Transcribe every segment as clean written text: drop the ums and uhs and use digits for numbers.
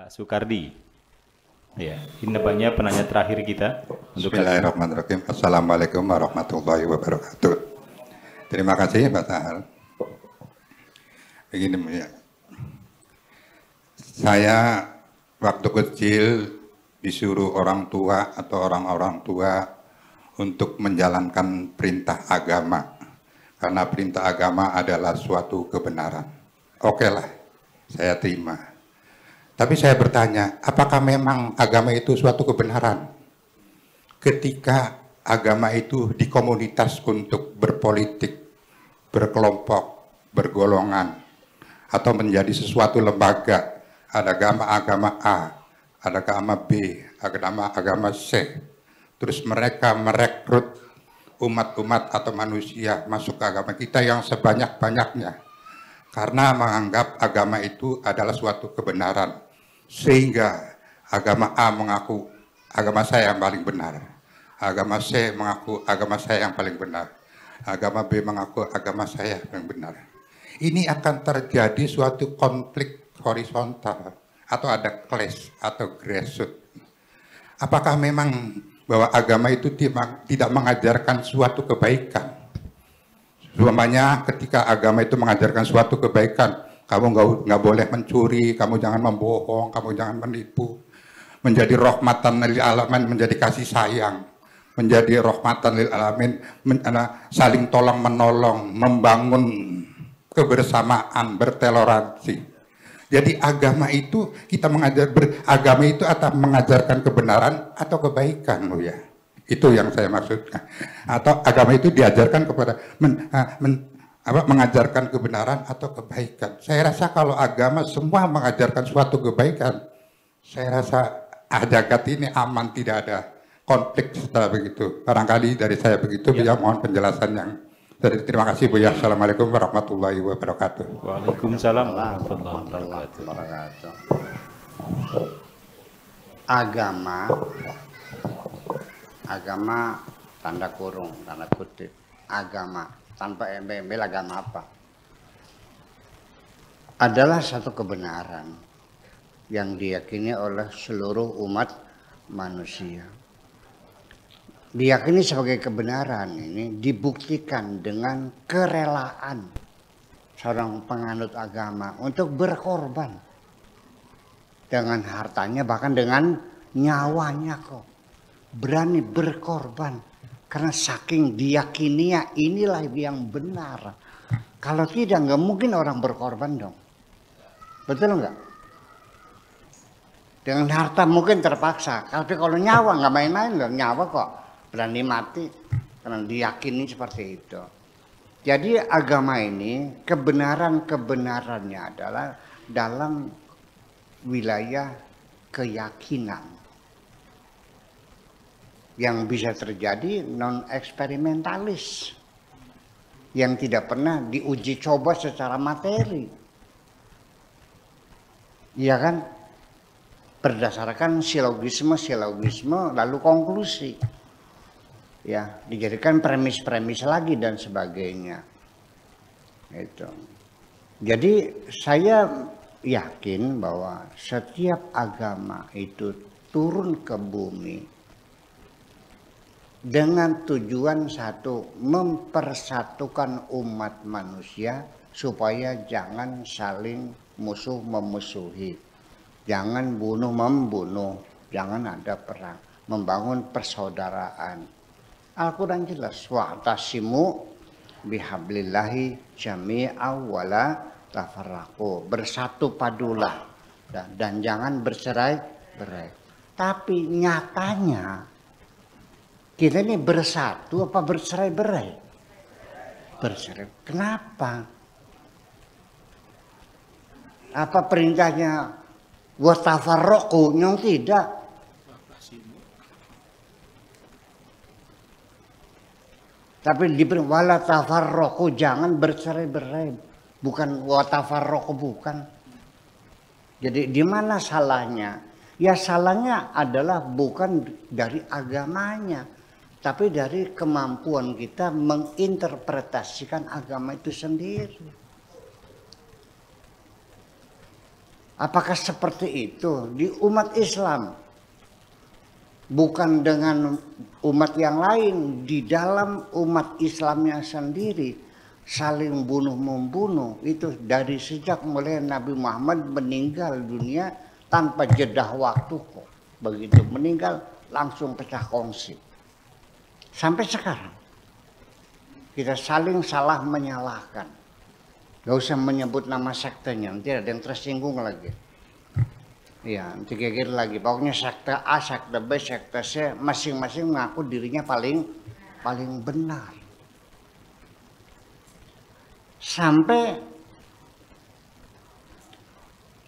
Pak Soekardi. Ya, ini nampaknya penanya terakhir kita. Bismillahirrahmanirrahim. Assalamualaikum warahmatullahi wabarakatuh. Terima kasih Pak Sahal. Begini ya. Saya waktu kecil disuruh orang tua atau orang-orang tua untuk menjalankan perintah agama. Karena perintah agama adalah suatu kebenaran. Oke lah, saya terima. Tapi saya bertanya, apakah memang agama itu suatu kebenaran? Ketika agama itu di komunitas untuk berpolitik, berkelompok, bergolongan, atau menjadi sesuatu lembaga, ada agama A, ada agama B, agama C. Terus mereka merekrut umat-umat atau manusia masuk ke agama kita yang sebanyak-banyaknya. Karena menganggap agama itu adalah suatu kebenaran. Sehingga agama A mengaku agama saya yang paling benar. Agama C mengaku agama saya yang paling benar. Agama B mengaku agama saya yang benar. Ini akan terjadi suatu konflik horizontal atau ada clash atau grassroots. Apakah memang bahwa agama itu tidak mengajarkan suatu kebaikan? Umpamanya ketika agama itu mengajarkan suatu kebaikan, kamu nggak boleh mencuri, kamu jangan membohong, kamu jangan menipu. Menjadi rahmatan lil alamin, menjadi kasih sayang, menjadi rahmatan lil alamin, saling tolong menolong, membangun kebersamaan, bertoleransi. Jadi agama itu kita agama itu atau mengajarkan kebenaran atau kebaikan, loh ya. Itu yang saya maksudkan. Atau agama itu diajarkan kepada mengajarkan kebenaran atau kebaikan. Saya rasa kalau agama semua mengajarkan suatu kebaikan, saya rasa jagat ini aman, tidak ada konflik setelah begitu. Barangkali dari saya begitu, ya. Mohon penjelasan yang terima kasih Bu ya. Assalamualaikum warahmatullahi wabarakatuh. Waalaikumsalam warahmatullahi wabarakatuh. Agama tanda kurung, tanda kutip, agama tanpa embel-embel agama apa? Adalah satu kebenaran yang diyakini oleh seluruh umat manusia. Diyakini sebagai kebenaran ini dibuktikan dengan kerelaan seorang penganut agama untuk berkorban dengan hartanya, bahkan dengan nyawanya kok. Berani berkorban karena saking diyakininya inilah yang benar. Kalau tidak, nggak mungkin orang berkorban dong. Betul nggak? Dengan harta mungkin terpaksa, tapi kalau nyawa nggak main-main loh, nyawa kok berani mati karena diyakini seperti itu. Jadi agama ini kebenarannya adalah dalam wilayah keyakinan yang bisa terjadi non eksperimentalis, yang tidak pernah diuji coba secara materi, iya kan? Berdasarkan silogisme lalu konklusi, ya dijadikan premis lagi dan sebagainya. Itu. Jadi saya yakin bahwa setiap agama itu turun ke bumi dengan tujuan satu, mempersatukan umat manusia supaya jangan saling musuh memusuhi, jangan bunuh membunuh, jangan ada perang, membangun persaudaraan. Al-Quran jelas, wa'tasimu bihablillahi jami'a wala tafarraqu, bersatu padulah dan jangan bercerai-berai. Tapi nyatanya kita ini bersatu apa bercerai-berai? Bercerai. Kenapa? Apa perintahnya wa tafarraqu? Yang tidak. Tapi diberi wala tafarraqu, jangan bercerai-berai. Bukan wa tafarraqu, bukan. Jadi di mana salahnya? Ya salahnya adalah bukan dari agamanya, tapi dari kemampuan kita menginterpretasikan agama itu sendiri. Apakah seperti itu di umat Islam? Bukan dengan umat yang lain, di dalam umat Islamnya sendiri saling bunuh-membunuh itu dari sejak mulai Nabi Muhammad meninggal dunia tanpa jeda waktu kok. Begitu meninggal langsung pecah kongsi. Sampai sekarang kita saling salah menyalahkan. Gak usah menyebut nama sektenya, nanti ada yang tersinggung lagi. Ya, nanti geger lagi. Pokoknya sekte A, sekte B, sekte C, masing-masing mengaku dirinya paling benar. Sampai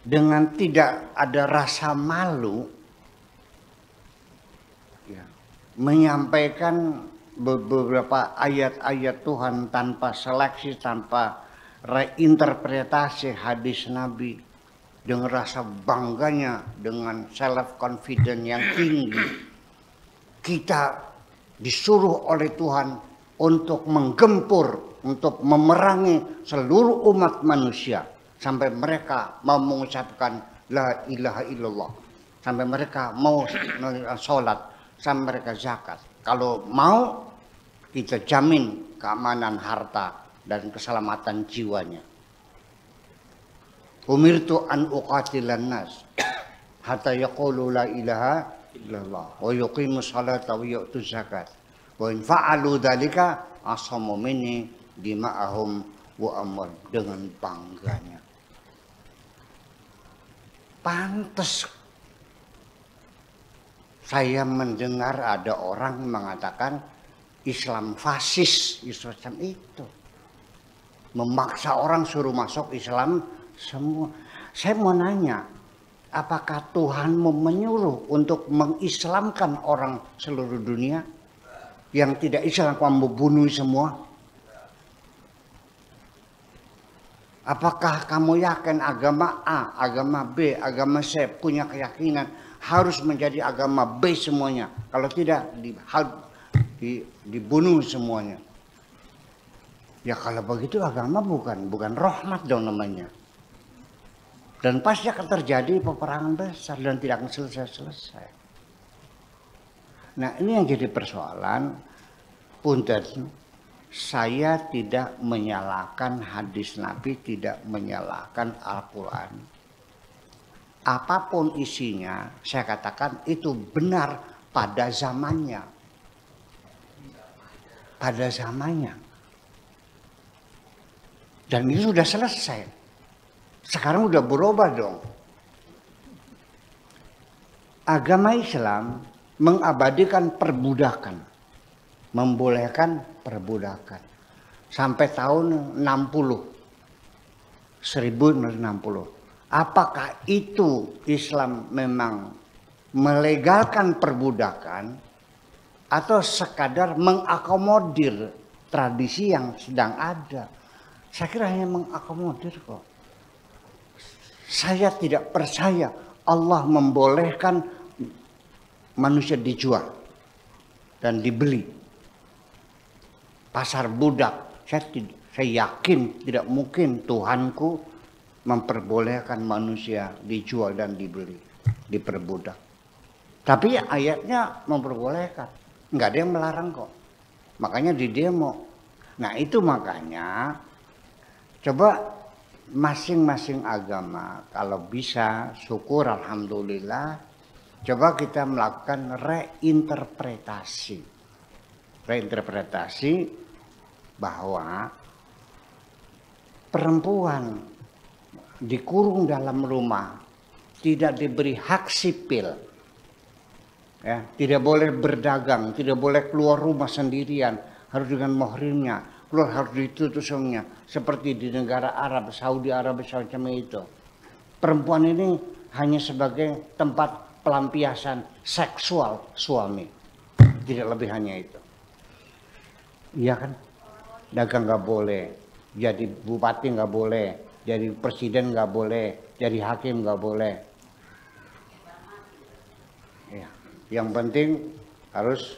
dengan tidak ada rasa malu, ya, menyampaikan beberapa ayat-ayat Tuhan tanpa seleksi, tanpa reinterpretasi hadis Nabi, dengan rasa bangganya, dengan self confidence yang tinggi, kita disuruh oleh Tuhan untuk menggempur, untuk memerangi seluruh umat manusia sampai mereka mau mengucapkan la ilaha illallah, sampai mereka mau sholat, sampai mereka zakat. Kalau mau, kita jamin keamanan harta dan keselamatan jiwanya. Umirtu an uqatilan nas hatta yaqulu la ilaha illallah wa yuqimu salata wa yu'tu zakat wa in fa'alu dzalika asamu minni dima'ahum wa amwal, dengan bangganya. Pantes saya mendengar ada orang mengatakan Islam fasis, Islam itu memaksa orang suruh masuk Islam semua. Saya mau nanya, apakah Tuhan mau menyuruh untuk mengislamkan orang seluruh dunia? Yang tidak Islam kamu bunuh semua? Apakah kamu yakin agama A, agama B, agama C punya keyakinan harus menjadi agama B semuanya? Kalau tidak, dibunuh semuanya. Ya kalau begitu agama bukan rahmat dong namanya. Dan pasti akan terjadi peperangan besar dan tidak akan selesai-selesai. Nah ini yang jadi persoalan. Punten, saya tidak menyalahkan hadis Nabi, tidak menyalahkan Al-Quran. Apapun isinya, saya katakan itu benar pada zamannya. Pada zamannya. Dan itu sudah selesai. Sekarang udah berubah dong. Agama Islam mengabadikan perbudakan, membolehkan perbudakan sampai tahun 1060. Apakah itu Islam memang melegalkan perbudakan atau sekadar mengakomodir tradisi yang sedang ada? Saya kira hanya mengakomodir kok. Saya tidak percaya Allah membolehkan manusia dijual dan dibeli. Pasar budak, saya yakin tidak mungkin Tuhanku memperbolehkan manusia dijual dan dibeli, diperbudak. Tapi ayatnya memperbolehkan, nggak ada yang melarang kok. Makanya di demo. Nah itu makanya coba masing-masing agama kalau bisa syukur alhamdulillah, coba kita melakukan reinterpretasi bahwa perempuan dikurung dalam rumah tidak diberi hak sipil, ya, tidak boleh berdagang, tidak boleh keluar rumah sendirian, harus dengan mahrimnya, keluar harus ditutusnya, seperti di negara Arab, Saudi Arabia semacam itu. Perempuan ini hanya sebagai tempat pelampiasan seksual suami, tidak lebih hanya itu. Iya kan? Dagang nggak boleh, jadi bupati nggak boleh, jadi presiden nggak boleh, jadi hakim nggak boleh. Ya, yang penting harus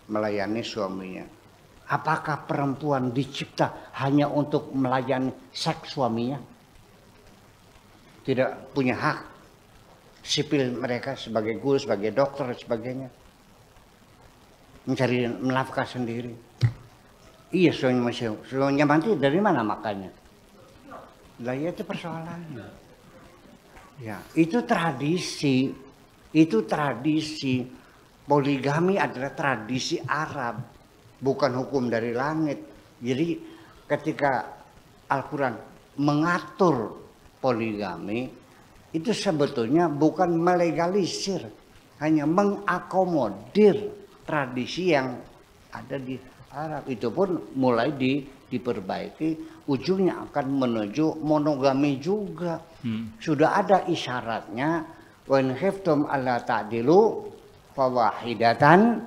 melayani suaminya. Apakah perempuan dicipta hanya untuk melayani seks suaminya? tidak punya hak sipil mereka sebagai guru, sebagai dokter dan sebagainya. Mencari nafkah sendiri. Iya, suaminya mati dari mana makannya? Lah ya itu persoalannya. Ya, itu tradisi. Itu tradisi. Poligami adalah tradisi Arab, bukan hukum dari langit. Jadi ketika Al-Quran mengatur poligami, itu sebetulnya bukan melegalisir, hanya mengakomodir tradisi yang ada di Arab. Itu pun mulai diperbaiki, ujungnya akan menuju monogami juga. Sudah ada isyaratnya, wa in khiftum alla ta'dilu fawahidatan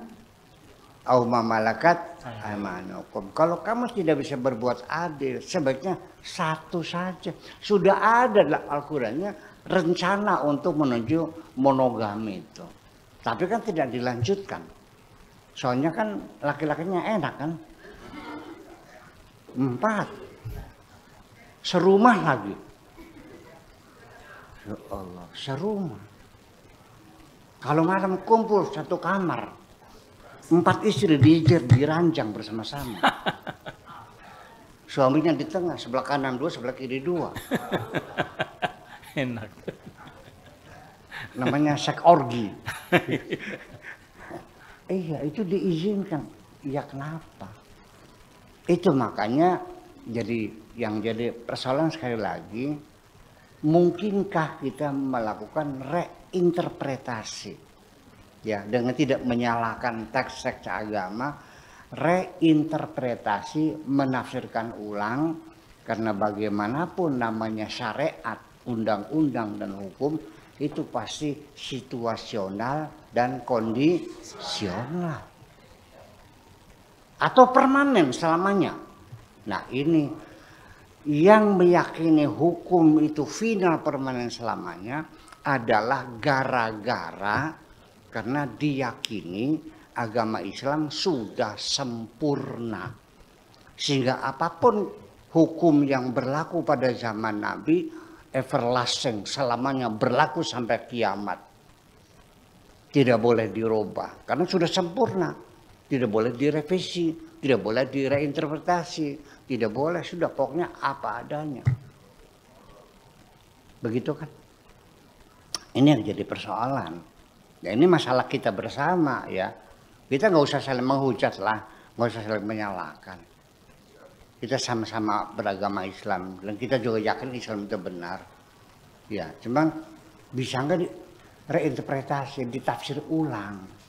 au ma malakat aymanukum. Kalau kamu tidak bisa berbuat adil, sebaiknya satu saja. Sudah ada dalam Al-Qur'annya rencana untuk menuju monogami itu. Tapi kan tidak dilanjutkan. Soalnya kan laki-lakinya enak kan. 4. Serumah lagi. Ya Allah, serumah. Kalau malam kumpul satu kamar, 4 istri diranjang bersama-sama. Suaminya di tengah, sebelah kanan 2, sebelah kiri 2. Enak. Namanya seks orgi. Iya, itu diizinkan. Ya kenapa? Itu makanya yang jadi persoalan sekali lagi, mungkinkah kita melakukan reinterpretasi, ya, dengan tidak menyalahkan teks-teks agama, reinterpretasi, menafsirkan ulang, karena bagaimanapun namanya syariat, undang-undang dan hukum itu pasti situasional dan kondisional atau permanen selamanya. Nah ini yang meyakini hukum itu final permanen selamanya adalah gara-gara karena diyakini agama Islam sudah sempurna. Sehingga apapun hukum yang berlaku pada zaman Nabi, everlasting, selamanya berlaku sampai kiamat. Tidak boleh dirubah karena sudah sempurna. Tidak boleh direvisi, tidak boleh direinterpretasi, tidak boleh, sudah pokoknya apa adanya. Begitu kan? Ini yang jadi persoalan. Ya ini masalah kita bersama ya. Kita nggak usah saling menghujat lah, nggak usah saling menyalahkan. Kita sama-sama beragama Islam dan kita juga yakin Islam itu benar. Ya, cuman bisa nggak reinterpretasi, ditafsir ulang.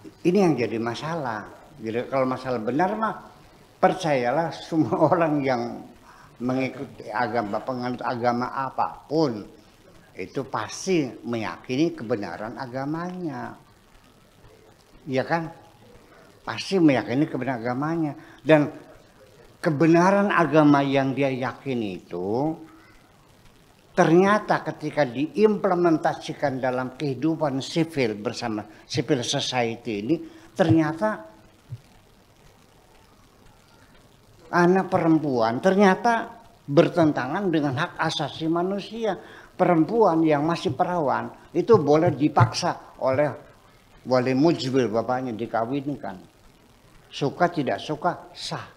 Ini yang jadi masalah. Jadi kalau masalah benar mah percayalah semua orang yang mengikuti agama, penganut agama apapun itu pasti meyakini kebenaran agamanya. Iya kan? Pasti meyakini kebenaran agamanya. Dan kebenaran agama yang dia yakini itu ternyata ketika diimplementasikan dalam kehidupan sivil bersama civil society ini, ternyata anak perempuan ternyata bertentangan dengan hak asasi manusia. Perempuan yang masih perawan itu boleh dipaksa oleh wali mujbil, bapaknya, dikawinkan. Suka tidak suka sah.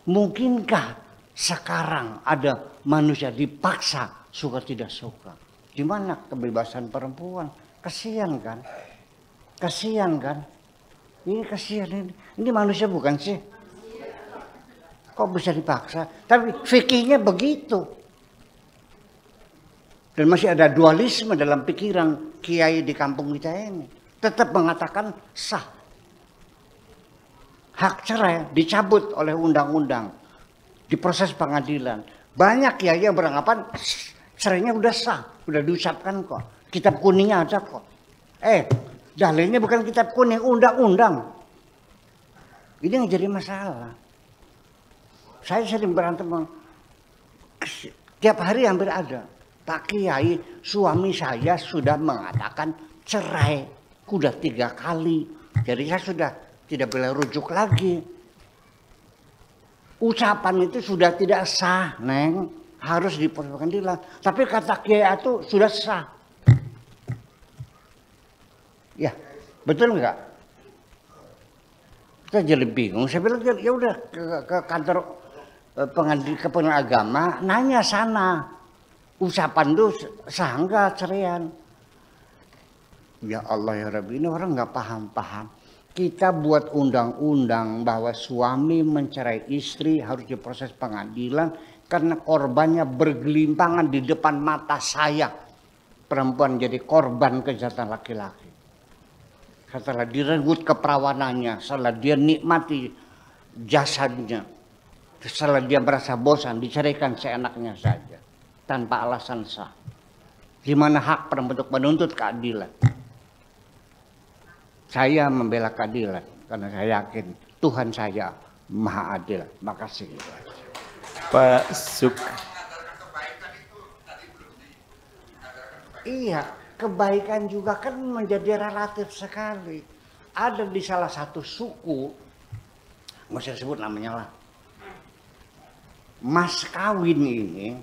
Mungkinkah sekarang ada manusia dipaksa suka tidak suka? Di mana kebebasan perempuan? Kasihan kan? Kasihan kan? Ini kasihan ini. Ini manusia bukan sih? Kok bisa dipaksa? Tapi fikihnya begitu. Dan masih ada dualisme dalam pikiran kiai di kampung kita ini. Tetap mengatakan sah. Hak cerai dicabut oleh undang-undang. Di proses pengadilan. Banyak kiai yang beranggapan cerainya udah sah. Udah diucapkan kok. Kitab kuningnya ada kok. Dalilnya bukan kitab kuning, undang-undang. Ini yang jadi masalah. Saya sering berantem. Tiap hari hampir ada. Pak Kiai, suami saya sudah mengatakan cerai. Sudah 3 kali. Jadi saya sudah tidak boleh rujuk lagi. Ucapan itu sudah tidak sah, Neng. harus diproses pengadilan. Tapi kata Kiai itu sudah sah. Ya, betul nggak? Kita jadi bingung. Saya bilang ya udah ke kantor pengadilan agama, nanya sana. Ucapan itu sah nggak ceraian? Ya Allah ya Rabbi, ini orang nggak paham-paham. Kita buat undang-undang bahwa suami mencerai istri harus diproses pengadilan karena korbannya bergelimpangan di depan mata saya. Perempuan jadi korban kejahatan laki-laki. Setelah direnggut keperawanannya, setelah dia nikmati jasadnya, setelah dia merasa bosan, diceraikan seenaknya saja tanpa alasan sah. Di mana hak perempuan untuk menuntut keadilan? Saya membela keadilan karena saya yakin Tuhan saya Maha Adil. Makasih. Pak Suk. Iya, kebaikan juga kan menjadi relatif sekali. Ada di salah satu suku, nggak usah sebut namanya lah. Mas kawin ini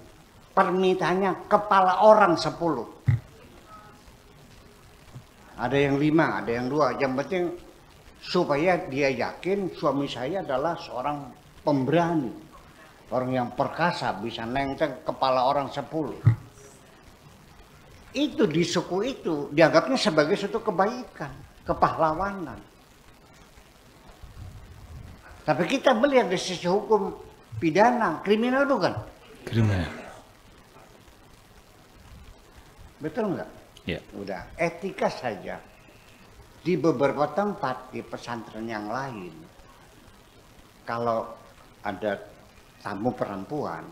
permintaannya kepala orang 10. Ada yang 5, ada yang 2. Yang penting supaya dia yakin suami saya adalah seorang pemberani. Orang yang perkasa, bisa nenteng kepala orang 10. Itu di suku itu dianggapnya sebagai suatu kebaikan, kepahlawanan. Tapi kita melihat dari sisi hukum pidana, kriminal bukan? Kriminal. Betul nggak? Ya. Udah, etika saja. Di beberapa tempat, di pesantren yang lain, kalau ada tamu perempuan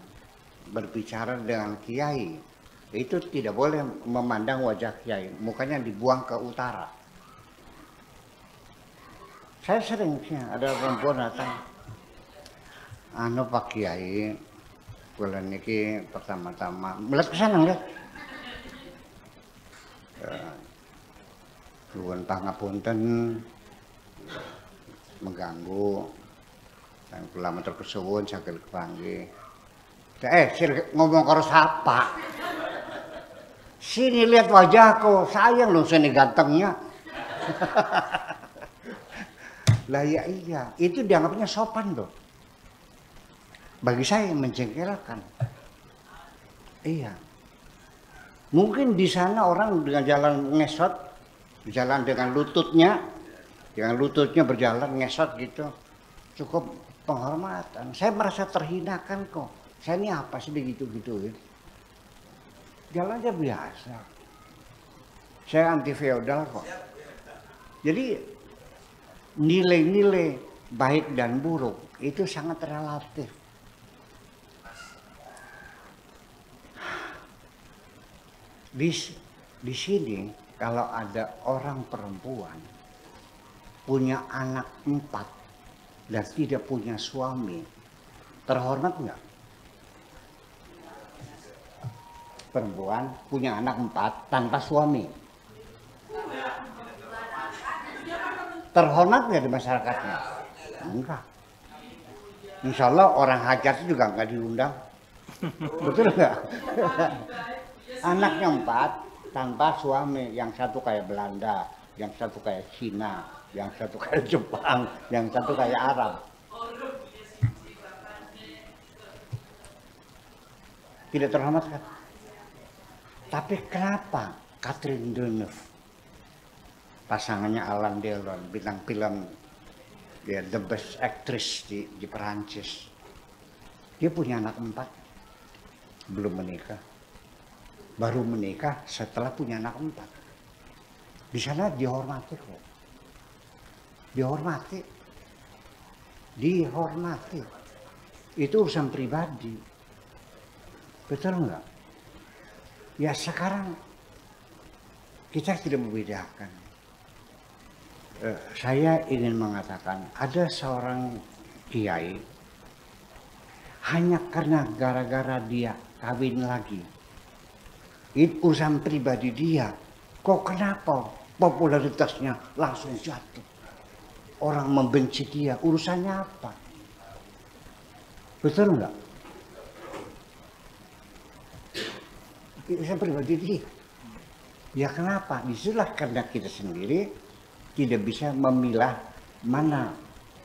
berbicara dengan kiai, itu tidak boleh memandang wajah kiai, mukanya dibuang ke utara. Saya sering ada perempuan datang, anu Pak Kiai, bulan ini pertama-tama, melihat ke sana nggak? Nuwun pangapunten mengganggu dan kula matur kesuwun saged kepanggih. Ngomong karo siapa? Sini lihat wajahku, sayang loh sini gantengnya. Lah ya iya, itu dianggapnya sopan loh. Bagi saya menjengkelkan. Iya. Mungkin di sana orang dengan jalan ngesot, jalan dengan lututnya berjalan ngesot gitu, cukup penghormatan. Saya merasa terhinakan kok. Saya ini apa sih begitu-gituin? Jalannya biasa. Saya anti feodal kok. Jadi nilai-nilai baik dan buruk itu sangat relatif. Di sini kalau ada orang perempuan punya anak 4 dan tidak punya suami, terhormat nggak? Perempuan punya anak 4 tanpa suami, terhormat nggak di masyarakatnya? Enggak. Insya Allah orang hajat juga nggak diundang. Betul nggak? Anaknya 4 tanpa suami, yang satu kayak Belanda, yang satu kayak Cina, yang satu kayak Jepang, yang satu kayak Arab. Tidak terhormat kan? Tapi kenapa Catherine Deneuve, pasangannya Alain Delon, bintang film dia the best actress di Perancis, dia punya anak 4, belum menikah. Baru menikah setelah punya anak 4. Di sana dihormati kok. Dihormati. Itu urusan pribadi. Betul enggak? Ya sekarang kita tidak membedakan. Saya ingin mengatakan ada seorang kiai hanya karena gara-gara dia kawin lagi. Itu urusan pribadi dia. Kok kenapa popularitasnya langsung jatuh? Orang membenci dia, urusannya apa? Betul enggak? Urusan pribadi dia. Ya kenapa? Disitulah karena kita sendiri tidak bisa memilah mana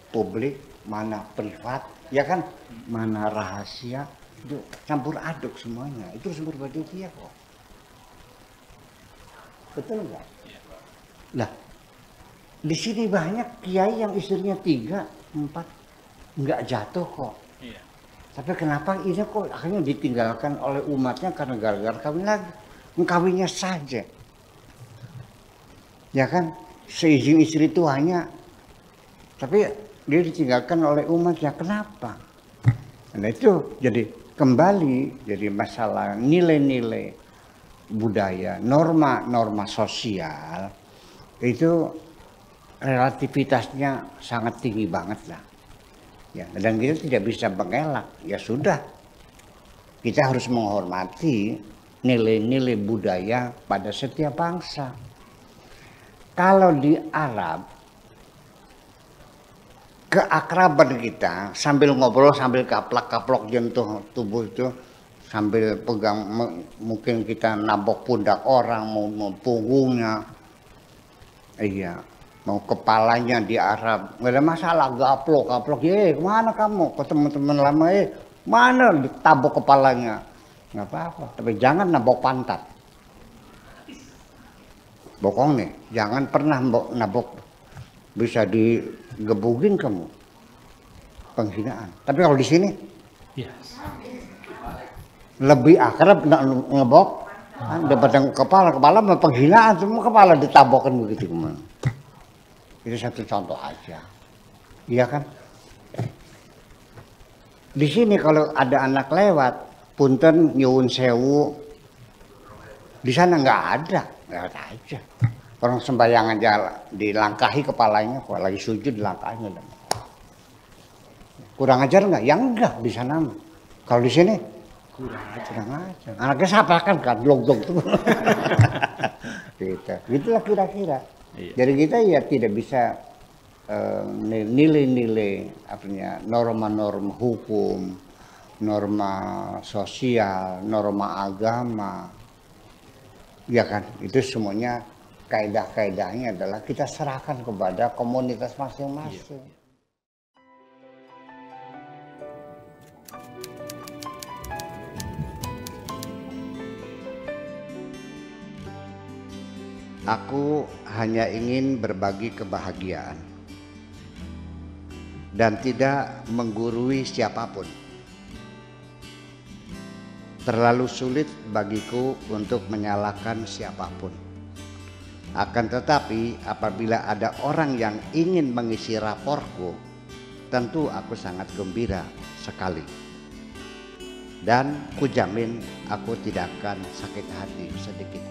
publik, mana privat, ya kan? Mana rahasia, itu campur aduk semuanya. Itu urusan pribadi dia kok. Betul nggak? Lah, di sini banyak kiai yang istrinya 3, 4, nggak jatuh kok. Iya. Tapi kenapa ini kok akhirnya ditinggalkan oleh umatnya karena gara-gara kawin lagi? Kawinnya saja. Ya kan, seizin istri itu hanya, tapi dia ditinggalkan oleh umatnya. Kenapa? Nah itu jadi kembali jadi masalah nilai-nilai budaya, norma-norma sosial itu relativitasnya sangat tinggi banget lah. Ya, dan kita tidak bisa mengelak. Ya sudah, kita harus menghormati nilai-nilai budaya pada setiap bangsa. Kalau di Arab, keakraban kita sambil ngobrol, sambil kaplak-kaplok jentuh tubuh itu, sambil pegang, mungkin kita nabok pundak orang, mau punggungnya, iya, mau kepalanya di Arab, nggak ada masalah, gaplok, kemana kamu, ketemu teman lama, mana ditabok kepalanya, nggak apa-apa, tapi jangan nabok pantat, bokong nih, jangan pernah nabok, bisa digebugin kamu, penghinaan. Tapi kalau di sini, Yes. lebih akrab ngebok daripada kepala mah penghinaan, semua kepala ditabokan begitu kemana. Itu satu contoh aja, iya kan? Di sini kalau ada anak lewat, punten nyuwun sewu, di sana nggak ada aja. Orang sembahyang aja dilangkahi kepalanya, kalau lagi sujud dilangkahi. Kurang ajar nggak? Ya enggak di sana. Kalau di sini kurang ajar. Anaknya siapa kan blog-blog tuh. Gitu. Gitulah kira-kira. Iya. Jadi kita ya tidak bisa nilai-nilai artinya norma-norma hukum, norma sosial, norma agama. Ya kan? Itu semuanya kaidah-kaidahnya adalah kita serahkan kepada komunitas masing-masing. Iya. Aku hanya ingin berbagi kebahagiaan dan tidak menggurui siapapun. Terlalu sulit bagiku untuk menyalahkan siapapun. Akan tetapi apabila ada orang yang ingin mengisi raporku, tentu aku sangat gembira sekali. Dan kujamin aku tidak akan sakit hati sedikit.